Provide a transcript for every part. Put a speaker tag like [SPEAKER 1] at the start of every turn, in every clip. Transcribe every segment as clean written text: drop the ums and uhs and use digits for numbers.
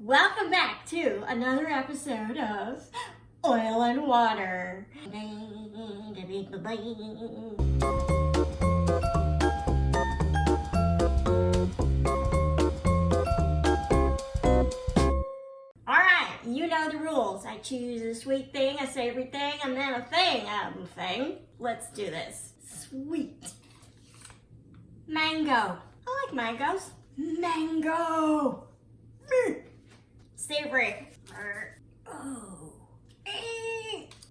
[SPEAKER 1] Welcome back to another episode of Oil and Water. Alright, you know the rules. I choose a sweet thing, a savory thing, and then a thing out of the thing. Let's do this. Sweet. Mango. I like mangoes. Mango. Savory. Oh.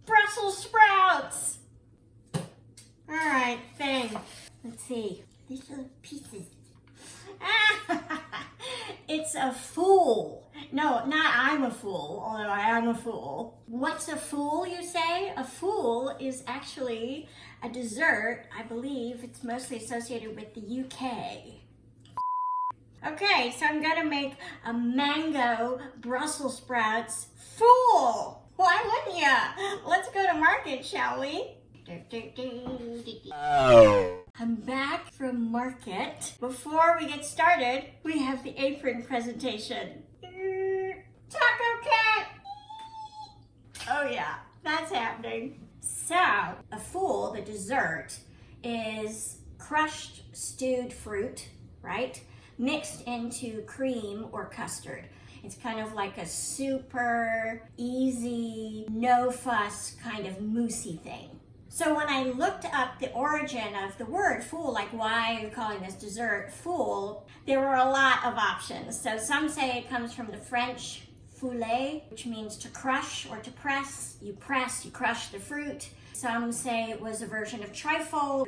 [SPEAKER 1] Brussels sprouts. Alright, thing. Let's see. These little pieces. It's a fool. No, not I'm a fool, although I am a fool. What's a fool, you say? A fool is actually a dessert. I believe it's mostly associated with the UK. Okay, so I'm gonna make a mango Brussels sprouts fool. Why wouldn't ya? Let's go to market, shall we? I'm back from market. Before we get started, we have the apron presentation. Taco cat! Oh yeah, that's happening. So, a fool, the dessert, is crushed stewed fruit, right? Mixed into cream or custard. It's kind of like a super easy, no fuss kind of moussey thing. So when I looked up the origin of the word fool, like why are you calling this dessert fool, there were a lot of options. So some say it comes from the French fouler, which means to crush or to press. You crush the fruit. Some say it was a version of trifle.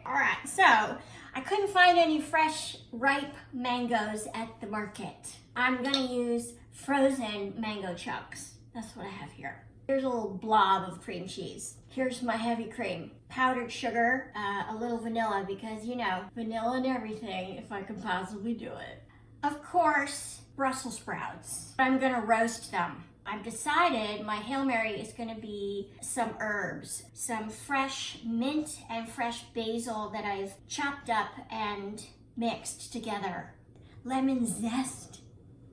[SPEAKER 1] Alright, so I couldn't find any fresh, ripe mangoes at the market. I'm gonna use frozen mango chunks. That's what I have here. Here's a little blob of cream cheese. Here's my heavy cream. Powdered sugar, a little vanilla because, you know, vanilla and everything if I can possibly do it. Of course, Brussels sprouts. I'm gonna roast them. I've decided my Hail Mary is gonna be some herbs, some fresh mint and fresh basil that I've chopped up and mixed together. Lemon zest.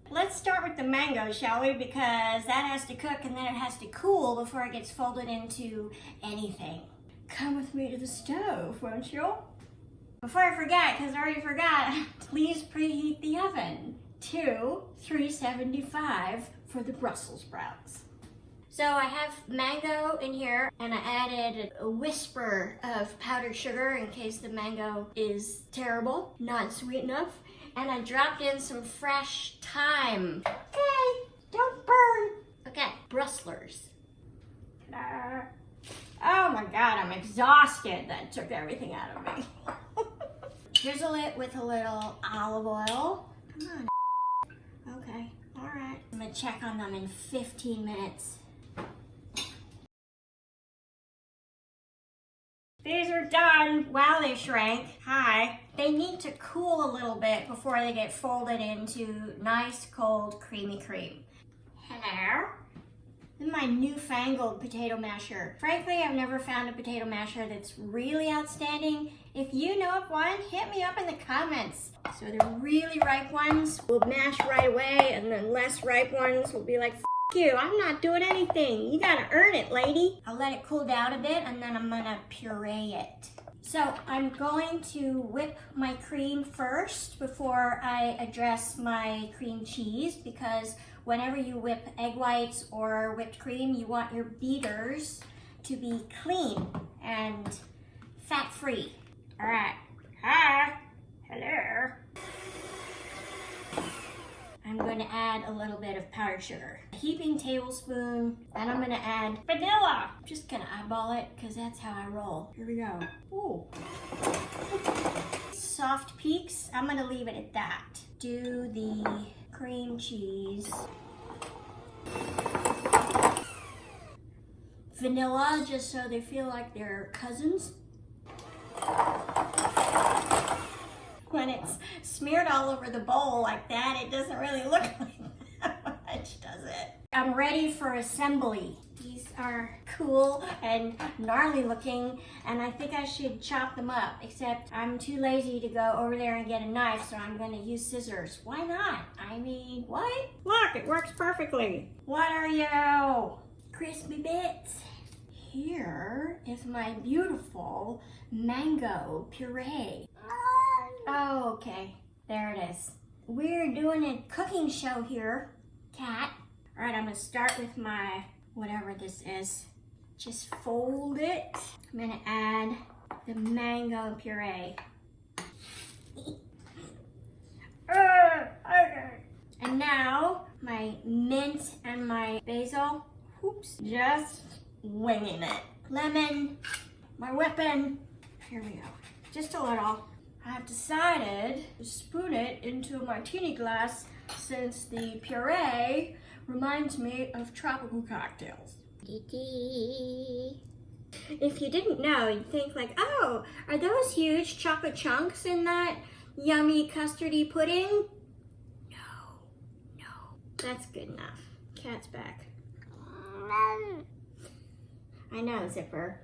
[SPEAKER 1] Let's start with the mango, shall we? Because that has to cook and then it has to cool before it gets folded into anything. Come with me to the stove, won't you? Before I forget, because I already forgot, please preheat the oven to 375 for the Brussels sprouts. So I have mango in here and I added a whisper of powdered sugar in case the mango is terrible, not sweet enough. And I dropped in some fresh thyme. Okay, don't burn. Okay, Brusslers. Oh my God, I'm exhausted. That took everything out of me. Drizzle it with a little olive oil. Come on. Okay, all right. I'm gonna check on them in 15 minutes. These are done. Wow, they shrank. Hi. They need to cool a little bit before they get folded into nice, cold, creamy cream. Hello. This is my newfangled potato masher. Frankly, I've never found a potato masher that's really outstanding. If you know of one, hit me up in the comments. So the really ripe ones will mash right away, and the less ripe ones will be like, F you, I'm not doing anything. You gotta earn it, lady. I'll let it cool down a bit, and then I'm gonna puree it. So I'm going to whip my cream first before I address my cream cheese, because whenever you whip egg whites or whipped cream, you want your beaters to be clean and fat-free. All right. Hi. Hello. I'm going to add a little bit of powdered sugar. A heaping tablespoon, and I'm going to add vanilla. I'm just going to eyeball it because that's how I roll. Here we go. Ooh. Soft peaks, I'm going to leave it at that. Do the cream cheese. Vanilla, just so they feel like they're cousins. When it's smeared all over the bowl like that, it doesn't really look like that much. which does it. I'm ready for assembly. These are cool and gnarly looking, and I think I should chop them up, except I'm too lazy to go over there and get a knife, so I'm gonna use scissors. Why not? I mean, what? Look, it works perfectly. What are you? Crispy bits. Here is my beautiful mango puree. Oh, okay, there it is. We're doing a cooking show here, Cat. All right, I'm gonna start with my whatever this is. Just fold it. I'm gonna add the mango puree. Okay. And now my mint and my basil. Oops, just winging it. Lemon, my weapon. Here we go. Just a little. I've decided to spoon it into a martini glass since the puree reminds me of tropical cocktails. If you didn't know, you'd think like, oh, are those huge chocolate chunks in that yummy custardy pudding? No. That's good enough. Cat's back. I know, Zipper.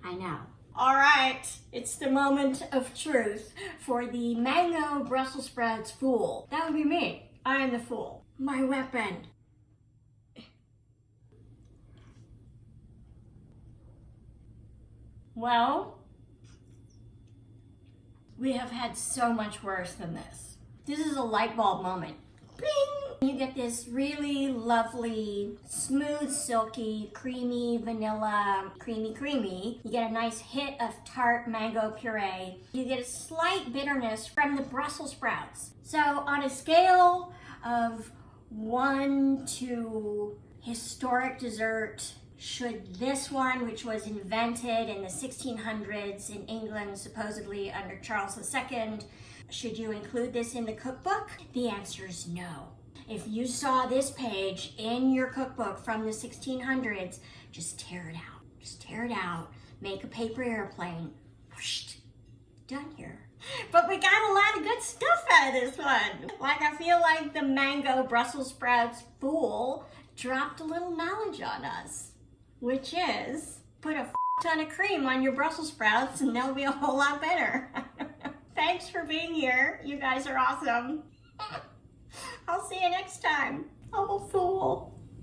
[SPEAKER 1] I know. All right, it's the moment of truth for the mango Brussels sprouts fool. That would be me. I am the fool. My weapon. Well, we have had so much worse than this. This is a light bulb moment. Bing! You get this really lovely, smooth, silky, creamy, vanilla, creamy. You get a nice hit of tart mango puree. You get a slight bitterness from the Brussels sprouts. So on a scale of 1 to historic dessert, should this one, which was invented in the 1600s in England, supposedly under Charles II, should you include this in the cookbook? The answer is no. If you saw this page in your cookbook from the 1600s, just tear it out. Just tear it out. Make a paper airplane. Whoosh, done here. But we got a lot of good stuff out of this one. Like, I feel like the mango Brussels sprouts fool dropped a little knowledge on us, which is put a ton of cream on your Brussels sprouts and they'll be a whole lot better. Thanks for being here. You guys are awesome. I'll see you next time. I'm a fool.